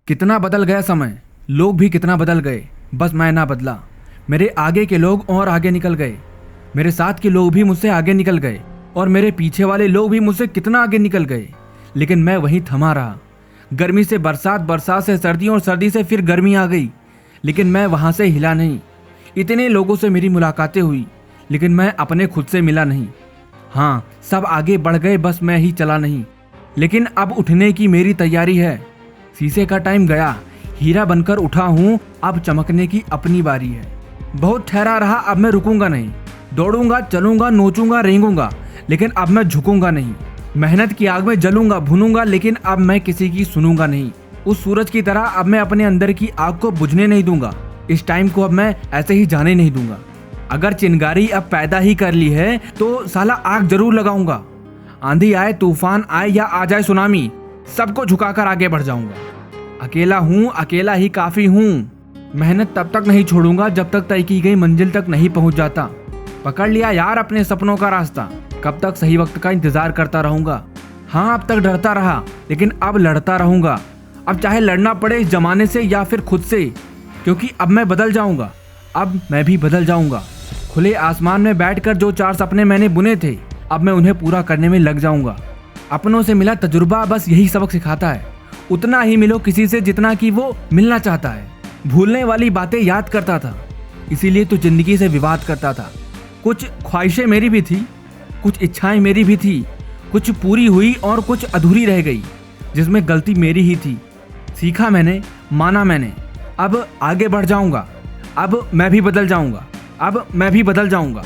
कितना बदल गया समय, लोग भी कितना बदल गए, बस मैं ना बदला। मेरे आगे के लोग और आगे निकल गए, मेरे साथ के लोग भी मुझसे आगे निकल गए और मेरे पीछे वाले लोग भी मुझसे कितना आगे निकल गए, लेकिन मैं वहीं थमा रहा। गर्मी से बरसात, बरसात से सर्दी और सर्दी से फिर गर्मी आ गई, लेकिन मैं वहाँ से हिला नहीं। इतने लोगों से मेरी मुलाकातें हुई, लेकिन मैं अपने खुद से मिला नहीं। हाँ, सब आगे बढ़ गए, बस मैं ही चला नहीं। लेकिन अब उठने की मेरी तैयारी है। शीशे का टाइम गया, हीरा बनकर उठा हूँ, अब चमकने की अपनी बारी है। बहुत ठहरा रहा, अब मैं रुकूंगा नहीं। दौड़ूंगा, चलूंगा, नोचूंगा, रेंगूंगा, लेकिन अब मैं झुकूंगा नहीं। मेहनत की आग में जलूंगा, भुनूंगा, लेकिन अब मैं किसी की सुनूंगा नहीं। उस सूरज की तरह अब मैं अपने अंदर की आग को बुझने नहीं दूंगा। इस टाइम को अब मैं ऐसे ही जाने नहीं दूंगा। अगर चिंगारी अब पैदा ही कर ली है तो साला आग जरूर लगाऊंगा। आंधी आए, तूफान आए या आ जाए सुनामी, सबको झुकाकर आगे बढ़ जाऊंगा। अकेला हूँ, अकेला ही काफी हूँ। मेहनत तब तक नहीं छोड़ूंगा जब तक तय की गई मंजिल तक नहीं पहुंच जाता। पकड़ लिया यार अपने सपनों का रास्ता, कब तक सही वक्त का इंतजार करता रहूंगा। हाँ, अब तक डरता रहा, लेकिन अब लड़ता रहूंगा। अब चाहे लड़ना पड़े इस जमाने से या फिर खुद से, क्योंकि अब मैं बदल जाऊंगा। अब मैं भी बदल जाऊंगा। खुले आसमान में बैठकर जो 4 सपने मैंने बुने थे, अब मैं उन्हें पूरा करने में लग जाऊंगा। अपनों से मिला तजुर्बा बस यही सबक सिखाता है, उतना ही मिलो किसी से जितना कि वो मिलना चाहता है। भूलने वाली बातें याद करता था, इसीलिए तो जिंदगी से विवाद करता था। कुछ ख्वाहिशें मेरी भी थी, कुछ इच्छाएं मेरी भी थी, कुछ पूरी हुई और कुछ अधूरी रह गई, जिसमें गलती मेरी ही थी। सीखा मैंने, माना मैंने, अब आगे बढ़ जाऊंगा। अब मैं भी बदल जाऊंगा, अब मैं भी बदल जाऊंगा।